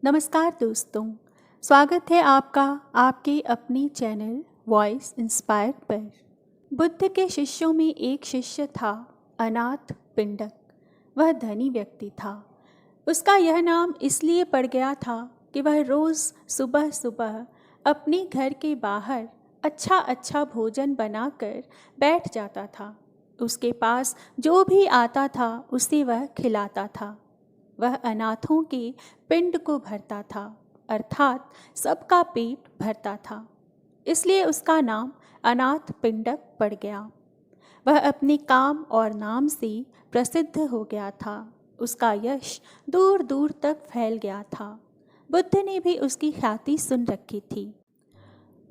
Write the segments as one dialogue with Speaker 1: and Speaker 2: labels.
Speaker 1: नमस्कार दोस्तों, स्वागत है आपका आपके अपने चैनल वॉइस इंस्पायर्ड पर। बुद्ध के शिष्यों में एक शिष्य था अनाथ पिंडक। वह धनी व्यक्ति था। उसका यह नाम इसलिए पड़ गया था कि वह रोज़ सुबह सुबह अपने घर के बाहर अच्छा अच्छा भोजन बनाकर बैठ जाता था। उसके पास जो भी आता था उसे वह खिलाता था। वह अनाथों के पिंड को भरता था, अर्थात सबका पेट भरता था। इसलिए उसका नाम अनाथ पिंडक पड़ गया। वह अपने काम और नाम से प्रसिद्ध हो गया था। उसका यश दूर दूर तक फैल गया था। बुद्ध ने भी उसकी ख्याति सुन रखी थी।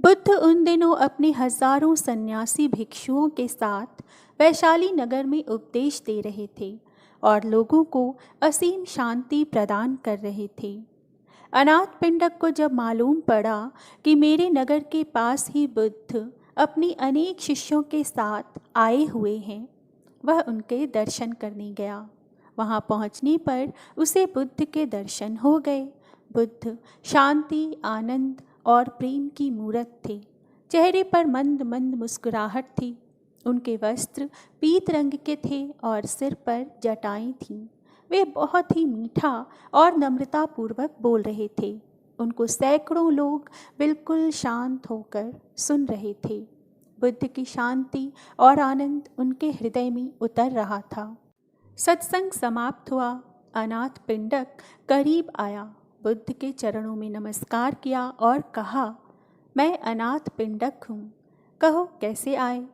Speaker 1: बुद्ध उन दिनों अपने हजारों सन्यासी भिक्षुओं के साथ वैशाली नगर में उपदेश दे रहे थे और लोगों को असीम शांति प्रदान कर रहे थे। अनाथ पिंडक को जब मालूम पड़ा कि मेरे नगर के पास ही बुद्ध अपनी अनेक शिष्यों के साथ आए हुए हैं, वह उनके दर्शन करने गया। वहां पहुंचने पर उसे बुद्ध के दर्शन हो गए। बुद्ध शांति, आनंद और प्रेम की मूरत थे। चेहरे पर मंद मंद मुस्कुराहट थी। उनके वस्त्र पीत रंग के थे और सिर पर जटाएं थीं। वे बहुत ही मीठा और नम्रतापूर्वक बोल रहे थे। उनको सैकड़ों लोग बिल्कुल शांत होकर सुन रहे थे। बुद्ध की शांति और आनंद उनके हृदय में उतर रहा था। सत्संग समाप्त हुआ। अनाथ पिंडक करीब आया, बुद्ध के चरणों में नमस्कार किया और कहा, मैं अनाथ पिंडक हूँ। कहो कैसे आए?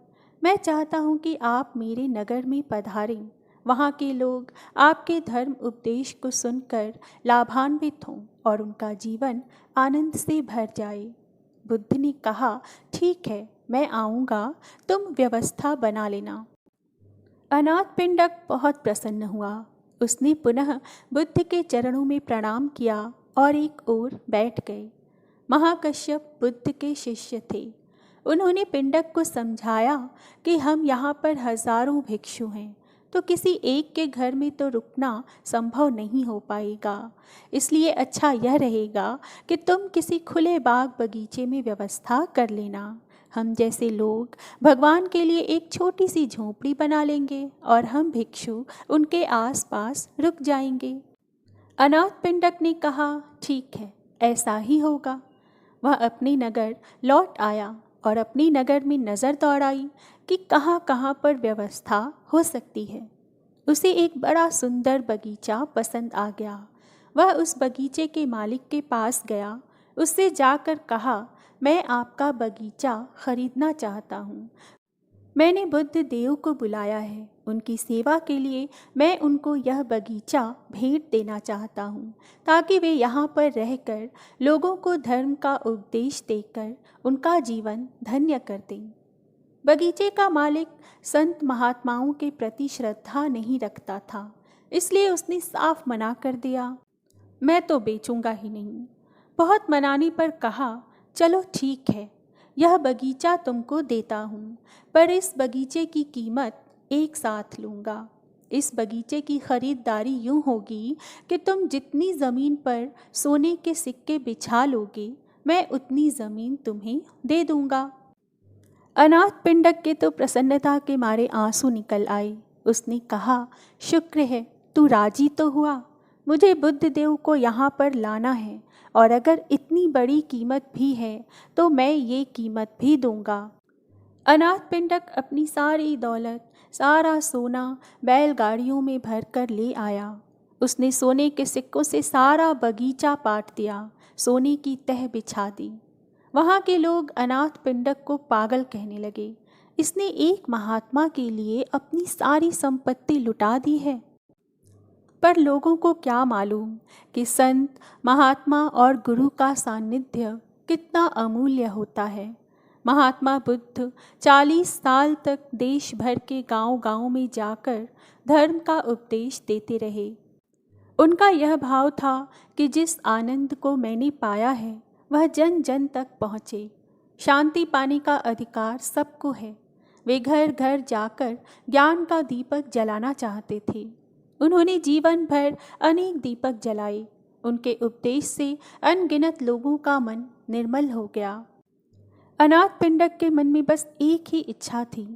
Speaker 1: मैं चाहता हूँ कि आप मेरे नगर में पधारें। वहाँ के लोग आपके धर्म उपदेश को सुनकर लाभान्वित हों और उनका जीवन आनंद से भर जाए। बुद्ध ने कहा, ठीक है, मैं आऊँगा, तुम व्यवस्था बना लेना। अनाथ पिंडक बहुत प्रसन्न हुआ। उसने पुनः बुद्ध के चरणों में प्रणाम किया और एक ओर बैठ गए। महाकश्यप बुद्ध के शिष्य थे। उन्होंने पिंडक को समझाया कि हम यहाँ पर हजारों भिक्षु हैं, तो किसी एक के घर में तो रुकना संभव नहीं हो पाएगा। इसलिए अच्छा यह रहेगा कि तुम किसी खुले बाग बगीचे में व्यवस्था कर लेना। हम जैसे लोग भगवान के लिए एक छोटी सी झोंपड़ी बना लेंगे और हम भिक्षु उनके आसपास रुक जाएंगे। अनाथ पिंडक ने कहा, ठीक है, ऐसा ही होगा। वह अपने नगर लौट आया और अपने नगर में नज़र दौड़ाई कि कहाँ कहाँ पर व्यवस्था हो सकती है। उसे एक बड़ा सुंदर बगीचा पसंद आ गया। वह उस बगीचे के मालिक के पास गया। उससे जाकर कहा, मैं आपका बगीचा खरीदना चाहता हूँ। मैंने बुद्ध देव को बुलाया है। उनकी सेवा के लिए मैं उनको यह बगीचा भेंट देना चाहता हूँ, ताकि वे यहाँ पर रहकर लोगों को धर्म का उपदेश देकर उनका जीवन धन्य कर दें। बगीचे का मालिक संत महात्माओं के प्रति श्रद्धा नहीं रखता था, इसलिए उसने साफ मना कर दिया, मैं तो बेचूंगा ही नहीं। बहुत मनाने पर कहा, चलो ठीक है, यह बगीचा तुमको देता हूँ, पर इस बगीचे की कीमत एक साथ लूँगा। इस बगीचे की खरीदारी यूँ होगी कि तुम जितनी ज़मीन पर सोने के सिक्के बिछा लोगे, मैं उतनी ज़मीन तुम्हें दे दूँगा। अनाथ पिंडक के तो प्रसन्नता के मारे आंसू निकल आए। उसने कहा, शुक्र है, तू राजी तो हुआ। मुझे बुद्ध देव को यहाँ पर लाना है और अगर इतनी बड़ी कीमत भी है तो मैं ये कीमत भी दूंगा। अनाथ पिंडक अपनी सारी दौलत, सारा सोना बैलगाड़ियों में भर कर ले आया। उसने सोने के सिक्कों से सारा बगीचा पाट दिया, सोने की तह बिछा दी। वहाँ के लोग अनाथ पिंडक को पागल कहने लगे। इसने एक महात्मा के लिए अपनी सारी संपत्ति लुटा दी है। पर लोगों को क्या मालूम कि संत, महात्मा और गुरु का सानिध्य कितना अमूल्य होता है। महात्मा बुद्ध 40 साल तक देश भर के गांव-गांव में जाकर धर्म का उपदेश देते रहे। उनका यह भाव था कि जिस आनंद को मैंने पाया है वह जन जन तक पहुँचे। शांति पाने का अधिकार सबको है। वे घर घर जाकर ज्ञान का दीपक जलाना चाहते थे। उन्होंने जीवन भर अनेक दीपक जलाए, उनके उपदेश से अनगिनत लोगों का मन निर्मल हो गया। अनाथ पिंडक के मन में बस एक ही इच्छा थी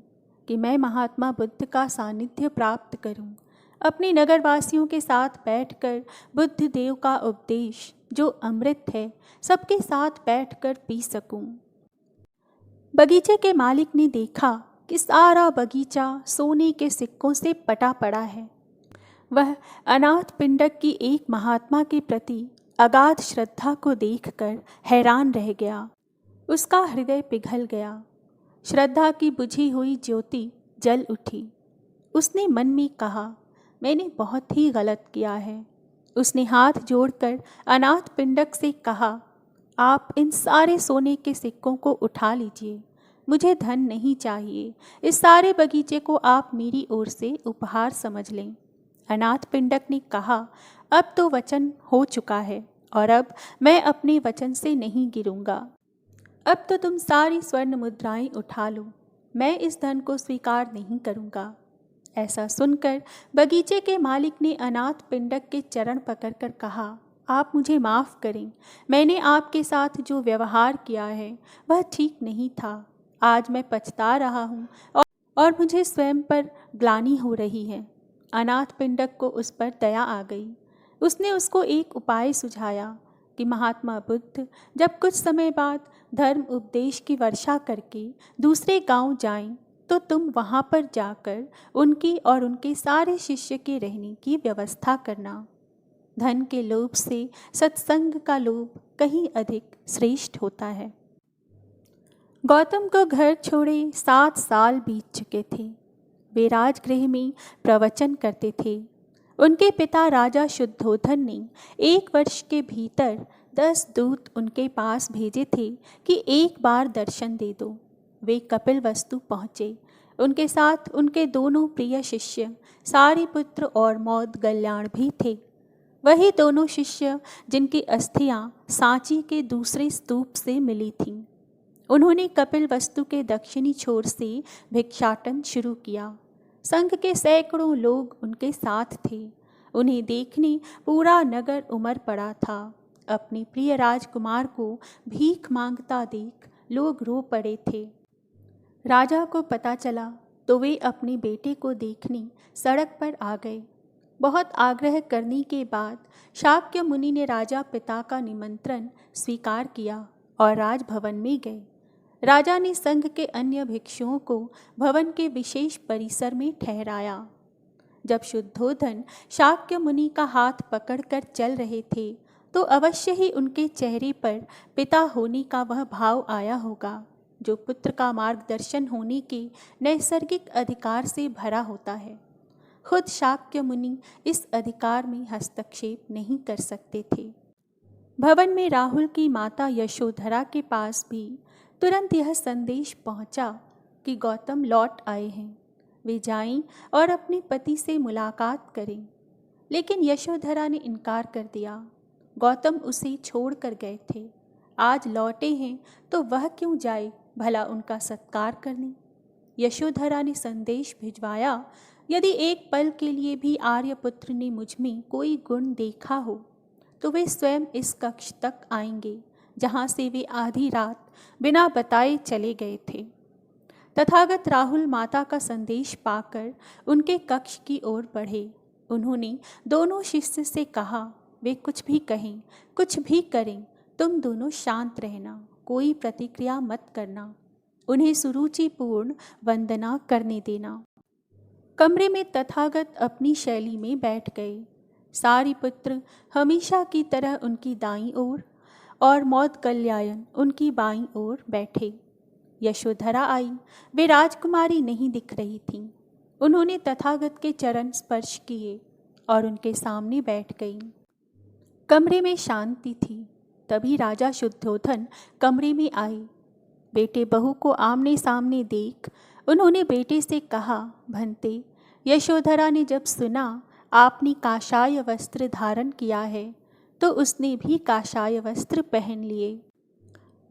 Speaker 1: कि मैं महात्मा बुद्ध का सानिध्य प्राप्त करूं, अपने नगरवासियों के साथ बैठकर बुद्ध देव का उपदेश जो अमृत है सबके साथ बैठकर पी सकूं। बगीचे के मालिक ने देखा कि सारा बगीचा सोने के सिक्कों से पटा पड़ा है। वह अनाथ पिंडक की एक महात्मा के प्रति अगाध श्रद्धा को देखकर हैरान रह गया। उसका हृदय पिघल गया। श्रद्धा की बुझी हुई ज्योति जल उठी। उसने मन में कहा, मैंने बहुत ही गलत किया है। उसने हाथ जोड़कर अनाथ पिंडक से कहा, आप इन सारे सोने के सिक्कों को उठा लीजिए, मुझे धन नहीं चाहिए। इस सारे बगीचे को आप मेरी ओर से उपहार समझ लें। अनाथ पिंडक ने कहा, अब तो वचन हो चुका है और अब मैं अपने वचन से नहीं गिरूंगा। अब तो तुम सारी स्वर्ण मुद्राएं उठा लो, मैं इस धन को स्वीकार नहीं करूंगा। ऐसा सुनकर बगीचे के मालिक ने अनाथ पिंडक के चरण पकड़कर कहा, आप मुझे माफ़ करें, मैंने आपके साथ जो व्यवहार किया है वह ठीक नहीं था। आज मैं पछता रहा हूँ और मुझे स्वयं पर ग्लानि हो रही है। अनाथ पिंडक को उस पर दया आ गई। उसने उसको एक उपाय सुझाया कि महात्मा बुद्ध जब कुछ समय बाद धर्म उपदेश की वर्षा करके दूसरे गांव जाएं, तो तुम वहां पर जाकर उनकी और उनके सारे शिष्य के रहने की व्यवस्था करना। धन के लोभ से सत्संग का लोभ कहीं अधिक श्रेष्ठ होता है। गौतम को घर छोड़े 7 साल बीत चुके थे। वे राजगृह में प्रवचन करते थे। उनके पिता राजा शुद्धोधन ने 1 वर्ष के भीतर 10 दूत उनके पास भेजे थे कि एक बार दर्शन दे दो। वे कपिलवस्तु पहुँचे। उनके साथ उनके दोनों प्रिय शिष्य सारिपुत्र और मौदगल्याण भी थे। वही दोनों शिष्य जिनकी अस्थियां सांची के दूसरे स्तूप से मिली थीं। उन्होंने कपिलवस्तु के दक्षिणी छोर से भिक्षाटन शुरू किया। संघ के सैकड़ों लोग उनके साथ थे। उन्हें देखने पूरा नगर उमड़ पड़ा था। अपने प्रिय राजकुमार को भीख मांगता देख लोग रो पड़े थे। राजा को पता चला तो वे अपने बेटे को देखने सड़क पर आ गए। बहुत आग्रह करने के बाद शाक्य मुनि ने राजा पिता का निमंत्रण स्वीकार किया और राजभवन में गए। राजा ने संघ के अन्य भिक्षुओं को भवन के विशेष परिसर में ठहराया। जब शुद्धोधन शाक्य मुनि का हाथ पकड़कर चल रहे थे तो अवश्य ही उनके चेहरे पर पिता होने का वह भाव आया होगा जो पुत्र का मार्गदर्शन होने के नैसर्गिक अधिकार से भरा होता है। खुद शाक्य मुनि इस अधिकार में हस्तक्षेप नहीं कर सकते थे। भवन में राहुल की माता यशोधरा के पास भी तुरंत यह संदेश पहुंचा कि गौतम लौट आए हैं। वे जाएं और अपने पति से मुलाकात करें। लेकिन यशोधरा ने इनकार कर दिया। गौतम उसे छोड़ कर गए थे। आज लौटे हैं तो वह क्यों जाए भला उनका सत्कार करने। यशोधरा ने संदेश भिजवाया, यदि एक पल के लिए भी आर्यपुत्र ने मुझ में कोई गुण देखा हो तो वे स्वयं इस कक्ष तक आएंगे जहाँ से वे आधी रात बिना बताए चले गए थे। तथागत राहुल माता का संदेश पाकर उनके कक्ष की ओर बढ़े। उन्होंने दोनों शिष्य से कहा, वे कुछ भी कहें, कुछ भी करें, तुम दोनों शांत रहना, कोई प्रतिक्रिया मत करना, उन्हें सुरुचिपूर्ण वंदना करने देना। कमरे में तथागत अपनी शैली में बैठ गए। सारिपुत्र हमेशा की तरह उनकी दाईं ओर और मौदगल्यायन उनकी बाईं ओर बैठे। यशोधरा आई। वे राजकुमारी नहीं दिख रही थीं। उन्होंने तथागत के चरण स्पर्श किए और उनके सामने बैठ गईं। कमरे में शांति थी। तभी राजा शुद्धोधन कमरे में आए। बेटे बहू को आमने सामने देख उन्होंने बेटे से कहा, भंते, यशोधरा ने जब सुना आपने काषाय वस्त्र धारण किया है तो उसने भी काषाय वस्त्र पहन लिए।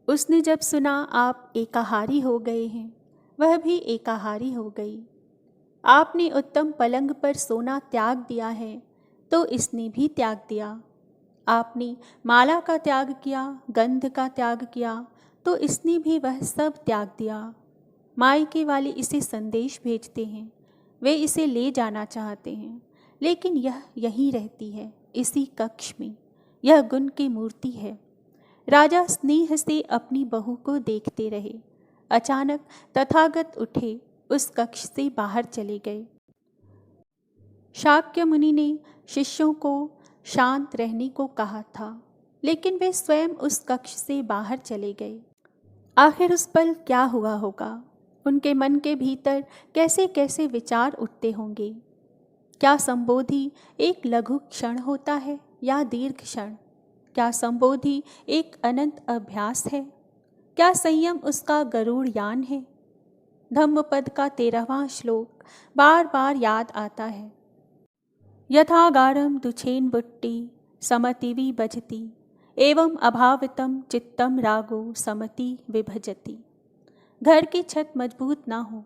Speaker 1: उसने जब सुना आप एकाहारी हो गए हैं वह भी एकाहारी हो गई। आपने उत्तम पलंग पर सोना त्याग दिया है तो इसने भी त्याग दिया। आपने माला का त्याग किया, गंध का त्याग किया, तो इसने भी वह सब त्याग दिया। मायके वाले इसे संदेश भेजते हैं, वे इसे ले जाना चाहते हैं, लेकिन यह यहीं रहती है, इसी कक्ष में। यह गुण की मूर्ति है। राजा स्नेह से अपनी बहू को देखते रहे। अचानक तथागत उठे, उस कक्ष से बाहर चले गए। शाक्य मुनि ने शिष्यों को शांत रहने को कहा था, लेकिन वे स्वयं उस कक्ष से बाहर चले गए। आखिर उस पल क्या हुआ होगा? उनके मन के भीतर कैसे कैसे विचार उठते होंगे। क्या संबोधि एक लघु क्षण होता है या दीर्घ क्षण? क्या संबोधि एक अनंत अभ्यास है? क्या संयम उसका गरुड़ यान है? धम्मपद का 13वां श्लोक बार बार याद आता है। यथागारम दुछेन बुट्टी समतिवि भजति एवं अभावितम चित्तम रागो समति विभजति। घर की छत मजबूत ना हो,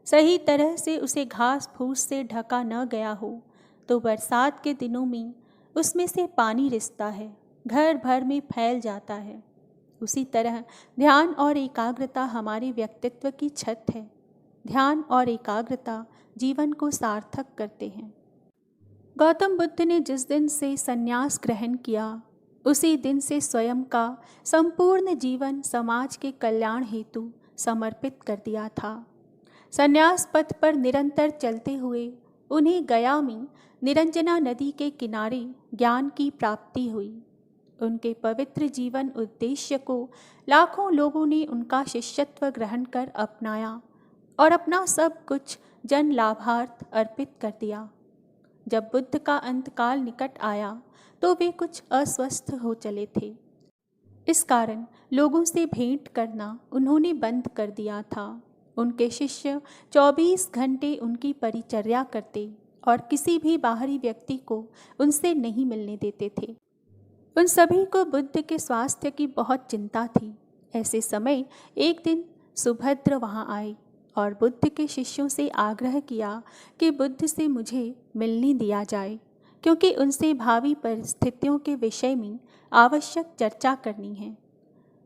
Speaker 1: सही तरह से उसे घास फूस से ढका न गया हो, तो बरसात के दिनों में उसमें से पानी रिसता है, घर भर में फैल जाता है। उसी तरह ध्यान और एकाग्रता हमारे व्यक्तित्व की छत है। ध्यान और एकाग्रता जीवन को सार्थक करते हैं। गौतम बुद्ध ने जिस दिन से संन्यास ग्रहण किया, उसी दिन से स्वयं का संपूर्ण जीवन समाज के कल्याण हेतु समर्पित कर दिया था। संन्यास पथ पर निरंतर चलते हुए उन्हें गया में निरंजना नदी के किनारे ज्ञान की प्राप्ति हुई। उनके पवित्र जीवन उद्देश्य को लाखों लोगों ने उनका शिष्यत्व ग्रहण कर अपनाया और अपना सब कुछ जन लाभार्थ अर्पित कर दिया। जब बुद्ध का अंतकाल निकट आया तो वे कुछ अस्वस्थ हो चले थे। इस कारण लोगों से भेंट करना उन्होंने बंद कर दिया था। उनके शिष्य 24 घंटे उनकी परिचर्या करते और किसी भी बाहरी व्यक्ति को उनसे नहीं मिलने देते थे। उन सभी को बुद्ध के स्वास्थ्य की बहुत चिंता थी। ऐसे समय एक दिन सुभद्र वहाँ आए और बुद्ध के शिष्यों से आग्रह किया कि बुद्ध से मुझे मिलने दिया जाए, क्योंकि उनसे भावी परिस्थितियों के विषय में आवश्यक चर्चा करनी है।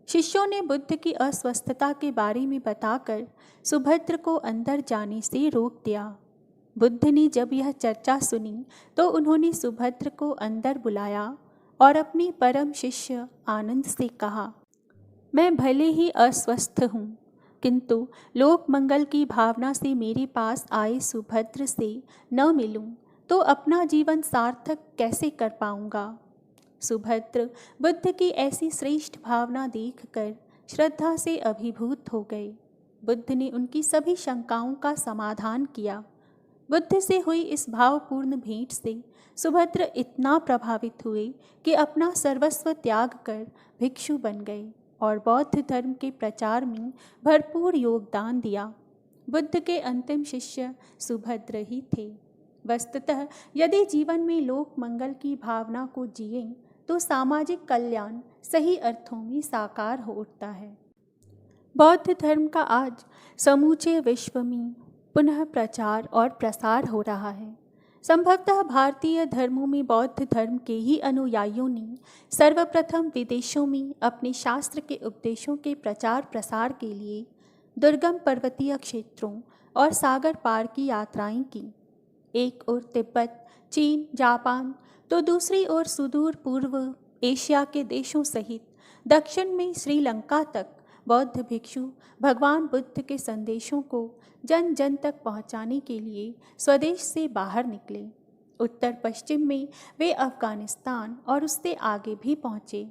Speaker 1: शिष्यों ने बुद्ध की अस्वस्थता के बारे में बताकर सुभद्र को अंदर जाने से रोक दिया। बुद्ध ने जब यह चर्चा सुनी तो उन्होंने सुभद्र को अंदर बुलाया और अपने परम शिष्य आनंद से कहा, मैं भले ही अस्वस्थ हूँ, किंतु लोक मंगल की भावना से मेरे पास आए सुभद्र से न मिलूं तो अपना जीवन सार्थक कैसे कर पाऊंगा। सुभद्र बुद्ध की ऐसी श्रेष्ठ भावना देखकर श्रद्धा से अभिभूत हो गए। बुद्ध ने उनकी सभी शंकाओं का समाधान किया। बुद्ध से हुई इस भावपूर्ण भेंट से सुभद्र इतना प्रभावित हुए कि अपना सर्वस्व त्याग कर भिक्षु बन गए और बौद्ध धर्म के प्रचार में भरपूर योगदान दिया। बुद्ध के अंतिम शिष्य सुभद्र ही थे। वस्तुतः यदि जीवन में लोक मंगल की भावना को जिएं तो सामाजिक कल्याण सही अर्थों में साकार हो उठता है। बौद्ध धर्म का आज समूचे विश्व में पुनः प्रचार और प्रसार हो रहा है। संभवतः भारतीय धर्मों में बौद्ध धर्म के ही अनुयायियों ने सर्वप्रथम विदेशों में अपने शास्त्र के उपदेशों के प्रचार प्रसार के लिए दुर्गम पर्वतीय क्षेत्रों और सागर पार की यात्राएं की। एक ओर तिब्बत, चीन, जापान तो दूसरी ओर सुदूर पूर्व एशिया के देशों सहित दक्षिण में श्रीलंका तक बौद्ध भिक्षु भगवान बुद्ध के संदेशों को जन जन तक पहुंचाने के लिए स्वदेश से बाहर निकले। उत्तर पश्चिम में वे अफगानिस्तान और उससे आगे भी पहुंचे।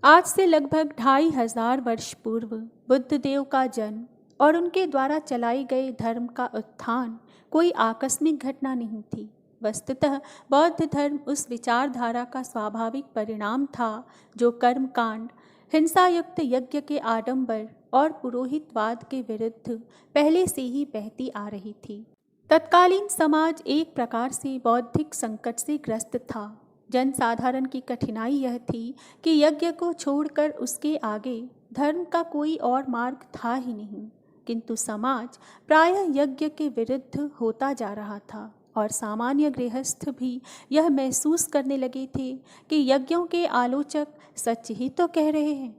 Speaker 1: आज से लगभग 2500 वर्ष पूर्व बुद्ध देव का जन्म और उनके द्वारा चलाई गए धर्म का उत्थान कोई आकस्मिक घटना नहीं थी। वस्तुतः बौद्ध धर्म उस विचारधारा का स्वाभाविक परिणाम था जो कर्मकांड, हिंसायुक्त यज्ञ के आडंबर और पुरोहितवाद के विरुद्ध पहले से ही बहती आ रही थी। तत्कालीन समाज एक प्रकार से बौद्धिक संकट से ग्रस्त था। जनसाधारण की कठिनाई यह थी कि यज्ञ को छोड़कर उसके आगे धर्म का कोई और मार्ग था ही नहीं, किंतु समाज प्रायः यज्ञ के विरुद्ध होता जा रहा था। और सामान्य गृहस्थ भी यह महसूस करने लगे थे कि यज्ञों के आलोचक सच ही तो कह रहे हैं।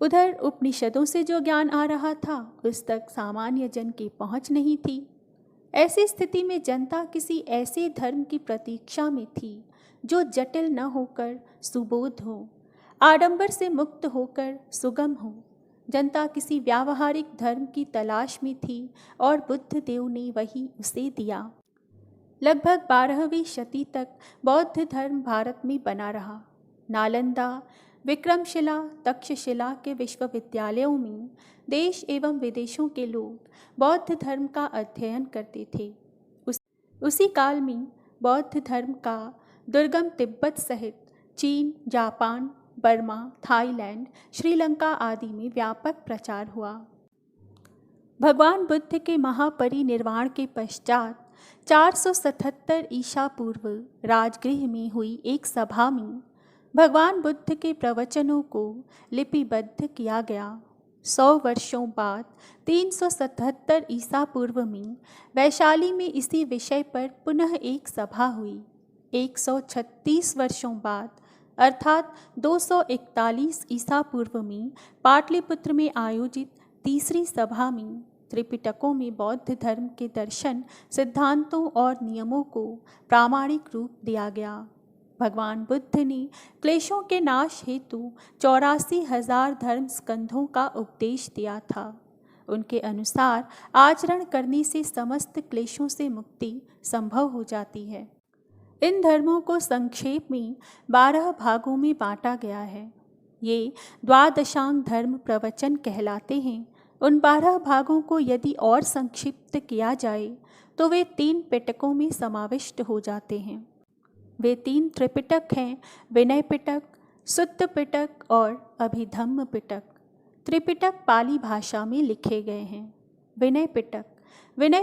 Speaker 1: उधर उपनिषदों से जो ज्ञान आ रहा था उस तक सामान्य जन की पहुंच नहीं थी। ऐसी स्थिति में जनता किसी ऐसे धर्म की प्रतीक्षा में थी जो जटिल न होकर सुबोध हो, आडंबर से मुक्त होकर सुगम हो। जनता किसी व्यावहारिक धर्म की तलाश में थी और बुद्ध देव ने वही उसे दिया। लगभग 12वीं शती तक बौद्ध धर्म भारत में बना रहा। नालंदा, विक्रमशिला, तक्षशिला के विश्वविद्यालयों में देश एवं विदेशों के लोग बौद्ध धर्म का अध्ययन करते थे। उसी काल में बौद्ध धर्म का दुर्गम तिब्बत सहित चीन, जापान, बर्मा, थाईलैंड, श्रीलंका आदि में व्यापक प्रचार हुआ। भगवान बुद्ध के महापरिनिर्वाण के पश्चात 477 ईसा पूर्व राजगृह में हुई एक सभा में भगवान बुद्ध के प्रवचनों को लिपिबद्ध किया गया। 100 वर्षों बाद 377 ईसा पूर्व में वैशाली में इसी विषय पर पुनः एक सभा हुई। 136 वर्षों बाद अर्थात 241 ईसा पूर्व में पाटलिपुत्र में आयोजित तीसरी सभा में त्रिपिटकों में बौद्ध धर्म के दर्शन, सिद्धांतों और नियमों को प्रामाणिक रूप दिया गया। भगवान बुद्ध ने क्लेशों के नाश हेतु 84,000 धर्म स्कंधों का उपदेश दिया था। उनके अनुसार आचरण करने से समस्त क्लेशों से मुक्ति संभव हो जाती है। इन धर्मों को संक्षेप में 12 भागों में बांटा गया है। ये द्वादशांग धर्म प्रवचन कहलाते हैं। उन 12 भागों को यदि और संक्षिप्त किया जाए तो वे 3 पिटकों में समाविष्ट हो जाते हैं। वे 3 त्रिपिटक हैं, विनय पिटक, सुत्त पिटक और अभिधम्म पिटक। त्रिपिटक पाली भाषा में लिखे गए हैं। विनय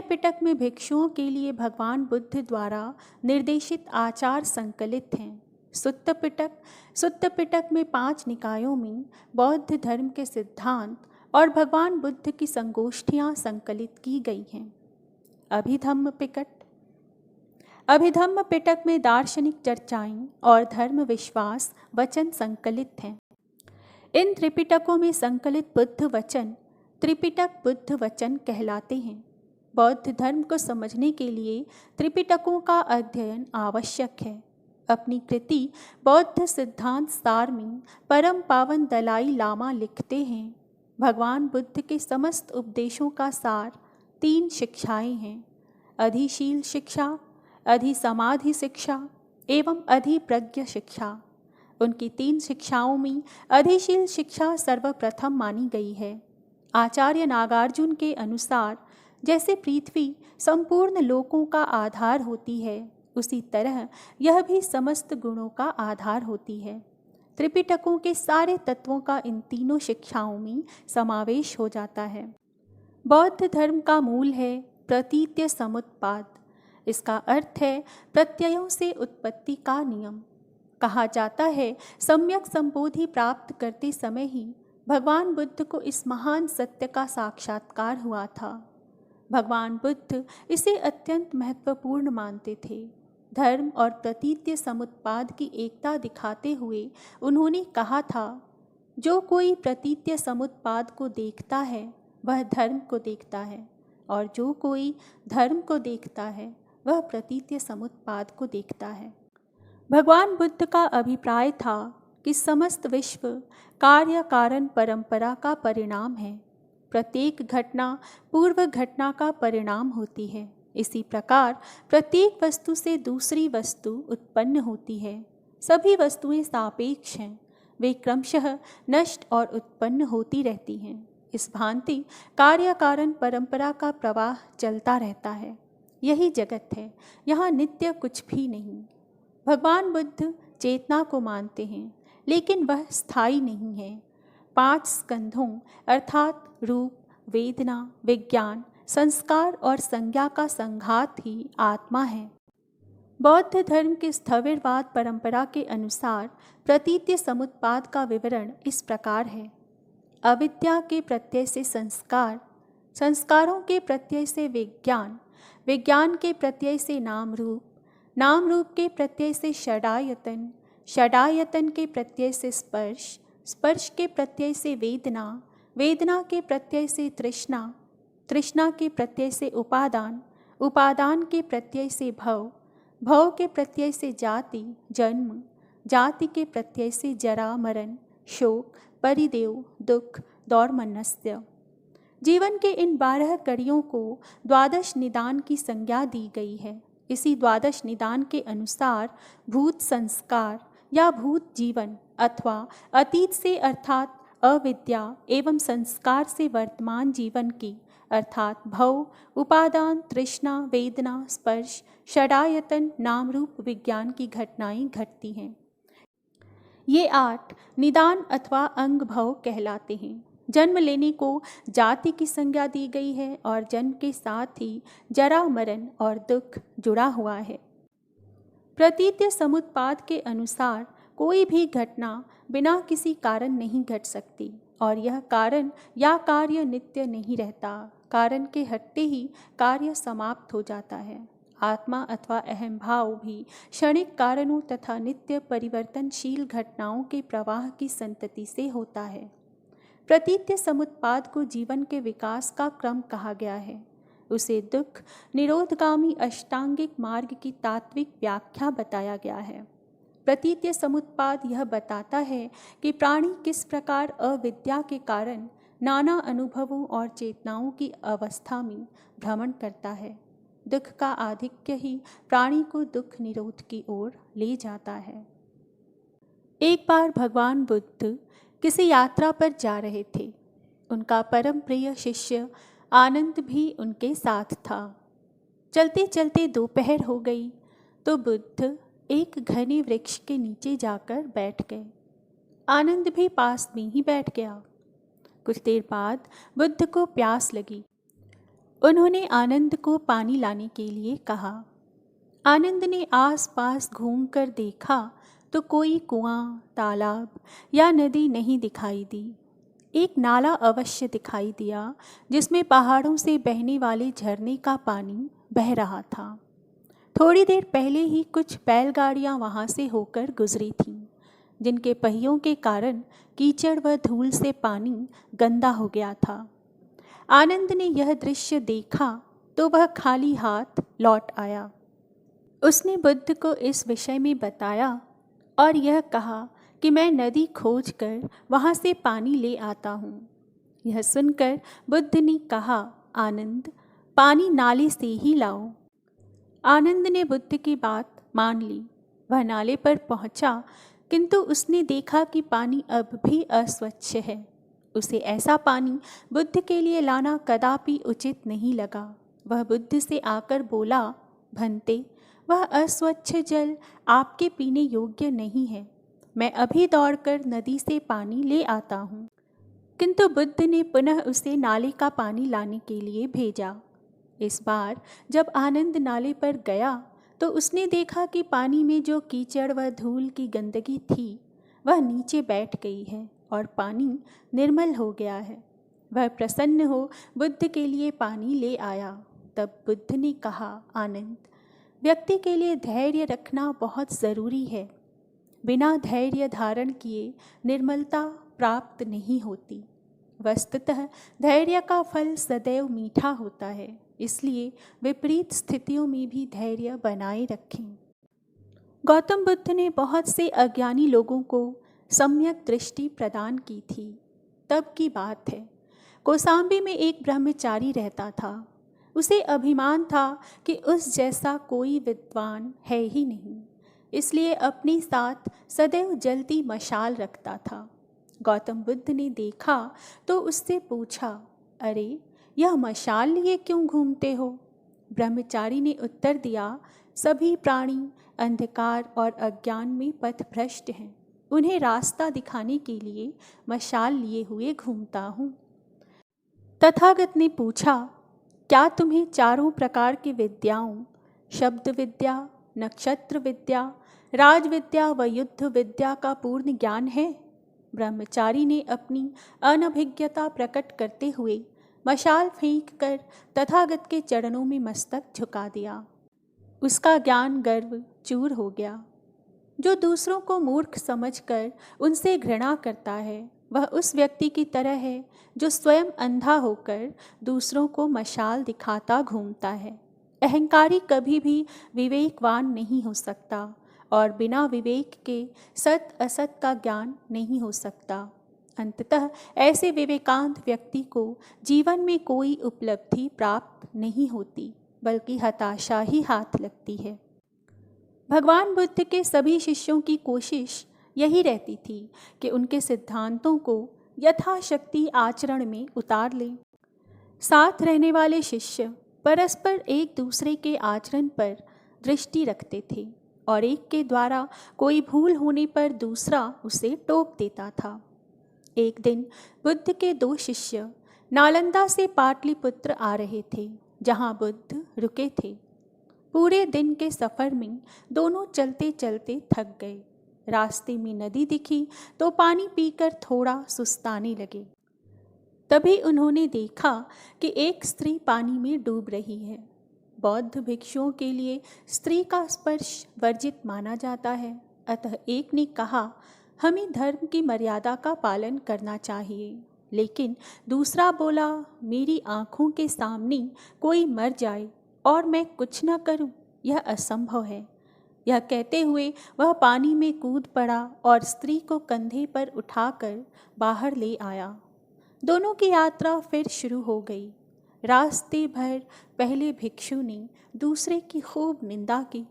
Speaker 1: पिटक में भिक्षुओं के लिए भगवान बुद्ध द्वारा निर्देशित आचार संकलित हैं। सुत्त पिटक में 5 निकायों में बौद्ध धर्म के सिद्धांत और भगवान बुद्ध की संगोष्ठियाँ संकलित की गई हैं। अभिधम्म पिटक में दार्शनिक चर्चाएं और धर्म विश्वास वचन संकलित हैं। इन त्रिपिटकों में संकलित बुद्ध वचन त्रिपिटक बुद्ध वचन कहलाते हैं। बौद्ध धर्म को समझने के लिए त्रिपिटकों का अध्ययन आवश्यक है। अपनी कृति बौद्ध सिद्धांत सार में परम पावन दलाई लामा लिखते हैं, भगवान बुद्ध के समस्त उपदेशों का सार 3 शिक्षाएं हैं: अधिशील शिक्षा, अधिसमाधि शिक्षा एवं अधिप्रज्ञ शिक्षा। उनकी 3 शिक्षाओं में अधिशील शिक्षा सर्वप्रथम मानी गई है। आचार्य नागार्जुन के अनुसार जैसे पृथ्वी संपूर्ण लोकों का आधार होती है, उसी तरह यह भी समस्त गुणों का आधार होती है। त्रिपिटकों के सारे तत्वों का इन तीनों शिक्षाओं में समावेश हो जाता है। बौद्ध धर्म का मूल है प्रतीत्य समुत्पाद। इसका अर्थ है प्रत्ययों से उत्पत्ति का नियम। कहा जाता है सम्यक संबोधि प्राप्त करते समय ही भगवान बुद्ध को इस महान सत्य का साक्षात्कार हुआ था। भगवान बुद्ध इसे अत्यंत महत्वपूर्ण मानते थे। धर्म और प्रतीत्य समुत्पाद की एकता दिखाते हुए उन्होंने कहा था, जो कोई प्रतीत्य समुत्पाद को देखता है वह धर्म को देखता है, और जो कोई धर्म को देखता है वह प्रतीत्य समुत्पाद को देखता है। भगवान बुद्ध का अभिप्राय था कि समस्त विश्व कार्य कारण परंपरा का परिणाम है। प्रत्येक घटना पूर्व घटना का परिणाम होती है। इसी प्रकार प्रत्येक वस्तु से दूसरी वस्तु उत्पन्न होती है। सभी वस्तुएं सापेक्ष हैं, वे क्रमशः नष्ट और उत्पन्न होती रहती हैं। इस भांति कार्य कारण परंपरा का प्रवाह चलता रहता है। यही जगत है, यहाँ नित्य कुछ भी नहीं। भगवान बुद्ध चेतना को मानते हैं, लेकिन वह स्थायी नहीं है। 5 स्कंधों अर्थात रूप, वेदना, विज्ञान, संस्कार और संज्ञा का संघात ही आत्मा है। बौद्ध धर्म के स्थविरवाद परंपरा के अनुसार प्रतीत्य समुत्पाद का विवरण इस प्रकार है। अविद्या के प्रत्यय से संस्कार, संस्कारों के प्रत्यय से विज्ञान, विज्ञान के प्रत्यय से नाम रूप, नाम रूप के प्रत्यय से षडायतन, षडायतन के प्रत्यय से स्पर्श, स्पर्श के प्रत्यय से वेदना, वेदना के प्रत्यय से तृष्णा, तृष्णा के प्रत्यय से उपादान, उपादान के प्रत्यय से भव, भव के प्रत्यय से जाति जन्म, जाति के प्रत्यय से जरा मरण, शोक, परिदेव, दुख, दौर्मनस्य। जीवन के इन 12 कड़ियों को द्वादश निदान की संज्ञा दी गई है। इसी द्वादश निदान के अनुसार भूत संस्कार या भूत जीवन अथवा अतीत से अर्थात अविद्या एवं संस्कार से वर्तमान जीवन की अर्थात भव, उपादान, तृष्णा, वेदना, स्पर्श, षडायतन, नाम रूप विज्ञान की घटनाएं घटती हैं। ये 8 निदान अथवा अंग भव कहलाते हैं। जन्म लेने को जाति की संज्ञा दी गई है और जन्म के साथ ही जरा मरण और दुख जुड़ा हुआ है। प्रतीत्य समुत्पाद के अनुसार कोई भी घटना बिना किसी कारण नहीं घट सकती और यह कारण या कार्य नित्य नहीं रहता। कारण के हटते ही कार्य समाप्त हो जाता है। आत्मा अथवा अहम भाव भी क्षणिक कारणों तथा नित्य परिवर्तनशील घटनाओं के प्रवाह की संतति से होता है। प्रतीत्य समुत्पाद को जीवन के विकास का क्रम कहा गया है। उसे दुख निरोधगामी अष्टांगिक मार्ग की तात्विक व्याख्या बताया गया है। प्रतीत्य समुत्पाद यह बताता है कि प्राणी किस प्रकार अविद्या के कारण नाना अनुभवों और चेतनाओं की अवस्था में भ्रमण करता है। दुख का आधिक्य ही प्राणी को दुख निरोध की ओर ले जाता है। एक बार भगवान बुद्ध किसी यात्रा पर जा रहे थे। उनका परम प्रिय शिष्य आनंद भी उनके साथ था। चलते चलते दोपहर हो गई तो बुद्ध एक घने वृक्ष के नीचे जाकर बैठ गए। आनंद भी पास में ही बैठ गया। कुछ देर बाद बुद्ध को प्यास लगी। उन्होंने आनंद को पानी लाने के लिए कहा। आनंद ने आसपास घूमकर देखा तो कोई कुआं, तालाब या नदी नहीं दिखाई दी। एक नाला अवश्य दिखाई दिया जिसमें पहाड़ों से बहने वाले झरने का पानी बह रहा था। थोड़ी देर पहले ही कुछ बैलगाड़ियां वहां से होकर गुजरी थीं, जिनके पहियों के कारण कीचड़ व धूल से पानी गंदा हो गया था। आनंद ने यह दृश्य देखा तो वह खाली हाथ लौट आया। उसने बुद्ध को इस विषय में बताया और यह कहा कि मैं नदी खोजकर वहाँ से पानी ले आता हूँ। यह सुनकर बुद्ध ने कहा, आनंद, पानी नाले से ही लाओ। आनंद ने बुद्ध की बात मान ली। वह नाले पर पहुँचा, किंतु उसने देखा कि पानी अब भी अस्वच्छ है। उसे ऐसा पानी बुद्ध के लिए लाना कदापि उचित नहीं लगा। वह बुद्ध से आकर बोला, भंते, वह अस्वच्छ जल आपके पीने योग्य नहीं है। मैं अभी दौड़कर नदी से पानी ले आता हूँ। किंतु बुद्ध ने पुनः उसे नाले का पानी लाने के लिए भेजा। इस बार जब आनंद नाले पर गया तो उसने देखा कि पानी में जो कीचड़ व धूल की गंदगी थी वह नीचे बैठ गई है और पानी निर्मल हो गया है। वह प्रसन्न हो बुद्ध के लिए पानी ले आया। तब बुद्ध ने कहा, आनंद, व्यक्ति के लिए धैर्य रखना बहुत ज़रूरी है। बिना धैर्य धारण किए निर्मलता प्राप्त नहीं होती। वस्तुतः धैर्य का फल सदैव मीठा होता है, इसलिए विपरीत स्थितियों में भी धैर्य बनाए रखें। गौतम बुद्ध ने बहुत से अज्ञानी लोगों को सम्यक दृष्टि प्रदान की थी। तब की बात है, कौसाम्बी में एक ब्रह्मचारी रहता था। उसे अभिमान था कि उस जैसा कोई विद्वान है ही नहीं, इसलिए अपने साथ सदैव जलती मशाल रखता था। गौतम बुद्ध ने देखा तो उससे पूछा, अरे, यह मशाल लिए क्यों घूमते हो? ब्रह्मचारी ने उत्तर दिया, सभी प्राणी अंधकार और अज्ञान में पथभ्रष्ट हैं। उन्हें रास्ता दिखाने के लिए मशाल लिए हुए घूमता हूँ। तथागत ने पूछा, क्या तुम्हें चारों प्रकार की विद्याओं, शब्द विद्या, नक्षत्र विद्या, राजविद्या व युद्ध विद्या का पूर्ण ज्ञान है? ब्रह्मचारी ने अपनी अनभिज्ञता प्रकट करते हुए मशाल फेंक कर तथागत के चरणों में मस्तक झुका दिया। उसका ज्ञान गर्व चूर हो गया। जो दूसरों को मूर्ख समझकर उनसे घृणा करता है, वह उस व्यक्ति की तरह है जो स्वयं अंधा होकर दूसरों को मशाल दिखाता घूमता है। अहंकारी कभी भी विवेकवान नहीं हो सकता और बिना विवेक के सत असत का ज्ञान नहीं हो सकता। अंततः ऐसे विवेकांत व्यक्ति को जीवन में कोई उपलब्धि प्राप्त नहीं होती, बल्कि हताशा ही हाथ लगती है। भगवान बुद्ध के सभी शिष्यों की कोशिश यही रहती थी कि उनके सिद्धांतों को यथाशक्ति आचरण में उतार लें। साथ रहने वाले शिष्य परस्पर एक दूसरे के आचरण पर दृष्टि रखते थे और एक के द्वारा कोई भूल होने पर दूसरा उसे टोक देता था। एक दिन बुद्ध के 2 शिष्य नालंदा से पाटलिपुत्र आ रहे थे, जहाँ बुद्ध रुके थे। पूरे दिन के सफ़र में दोनों चलते चलते थक गए। रास्ते में नदी दिखी तो पानी पीकर थोड़ा सुस्ताने लगे। तभी उन्होंने देखा कि एक स्त्री पानी में डूब रही है। बौद्ध भिक्षुओं के लिए स्त्री का स्पर्श वर्जित माना जाता है, अतः एक ने कहा, हमें धर्म की मर्यादा का पालन करना चाहिए। लेकिन दूसरा बोला, मेरी आँखों के सामने कोई मर जाए और मैं कुछ न करूं, यह असंभव है। यह कहते हुए वह पानी में कूद पड़ा और स्त्री को कंधे पर उठाकर बाहर ले आया। दोनों की यात्रा फिर शुरू हो गई। रास्ते भर पहले भिक्षु ने दूसरे की खूब निंदा की।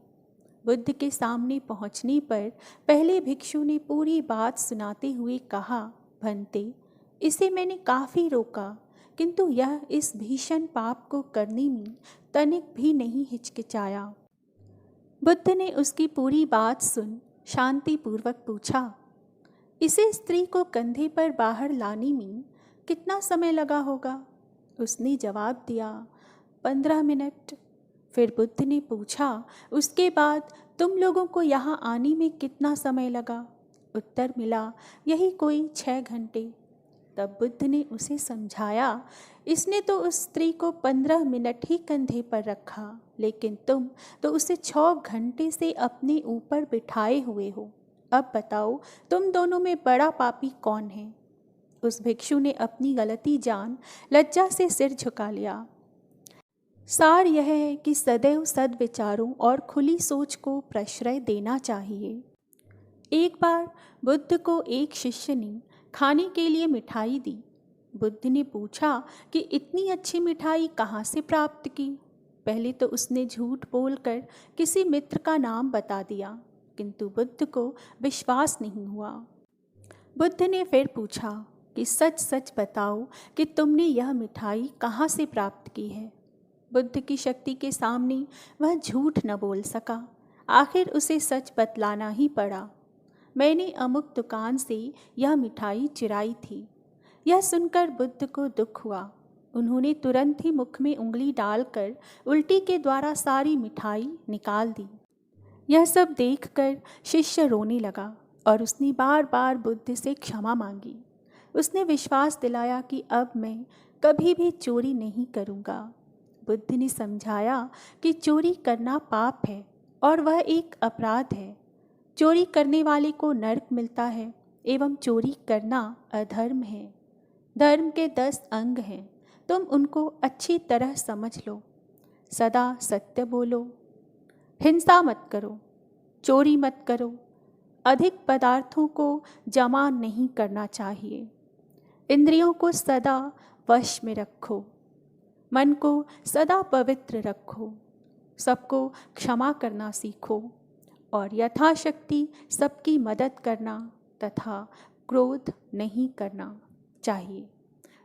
Speaker 1: बुद्ध के सामने पहुंचने पर पहले भिक्षु ने पूरी बात सुनाते हुए कहा, भंते, इसे मैंने काफ़ी रोका, किंतु यह इस भीषण पाप को करने में तनिक भी नहीं हिचकिचाया। बुद्ध ने उसकी पूरी बात सुन शांतिपूर्वक पूछा, इसे स्त्री को कंधे पर बाहर लाने में कितना समय लगा होगा? उसने जवाब दिया, 15 मिनट। फिर बुद्ध ने पूछा, उसके बाद तुम लोगों को यहाँ आने में कितना समय लगा? उत्तर मिला, यही कोई 6 घंटे। तब बुद्ध ने उसे समझाया, इसने तो उस स्त्री को 15 मिनट ही कंधे पर रखा, लेकिन तुम तो उसे 6 घंटे से अपने ऊपर बिठाए हुए हो। अब बताओ, तुम दोनों में बड़ा पापी कौन है? उस भिक्षु ने अपनी गलती जान लज्जा से सिर झुका लिया। सार यह है कि सदैव सद्विचारों और खुली सोच को प्रश्रय देना चाहिए। एक बार बुद्ध को एक शिष्य ने खाने के लिए मिठाई दी। बुद्ध ने पूछा कि इतनी अच्छी मिठाई कहाँ से प्राप्त की? पहले तो उसने झूठ बोलकर किसी मित्र का नाम बता दिया, किंतु बुद्ध को विश्वास नहीं हुआ। बुद्ध ने फिर पूछा कि सच सच बताओ कि तुमने यह मिठाई कहाँ से प्राप्त की है? बुद्ध की शक्ति के सामने वह झूठ न बोल सका। आखिर उसे सच बतलाना ही पड़ा। मैंने अमुक दुकान से यह मिठाई चुराई थी। यह सुनकर बुद्ध को दुख हुआ। उन्होंने तुरंत ही मुख में उंगली डालकर उल्टी के द्वारा सारी मिठाई निकाल दी। यह सब देखकर शिष्य रोने लगा और उसने बार बार बुद्ध से क्षमा मांगी। उसने विश्वास दिलाया कि अब मैं कभी भी चोरी नहीं करूँगा। बुद्ध ने समझाया कि चोरी करना पाप है और वह एक अपराध है। चोरी करने वाले को नरक मिलता है एवं चोरी करना अधर्म है। धर्म के 10 अंग हैं, तुम उनको अच्छी तरह समझ लो। सदा सत्य बोलो, हिंसा मत करो, चोरी मत करो, अधिक पदार्थों को जमा नहीं करना चाहिए, इंद्रियों को सदा वश में रखो, मन को सदा पवित्र रखो, सबको क्षमा करना सीखो और यथाशक्ति सबकी मदद करना तथा क्रोध नहीं करना चाहिए।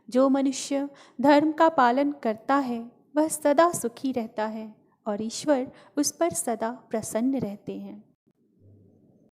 Speaker 1: जो मनुष्य धर्म का पालन करता है वह सदा सुखी रहता है और ईश्वर उस पर सदा प्रसन्न रहते हैं।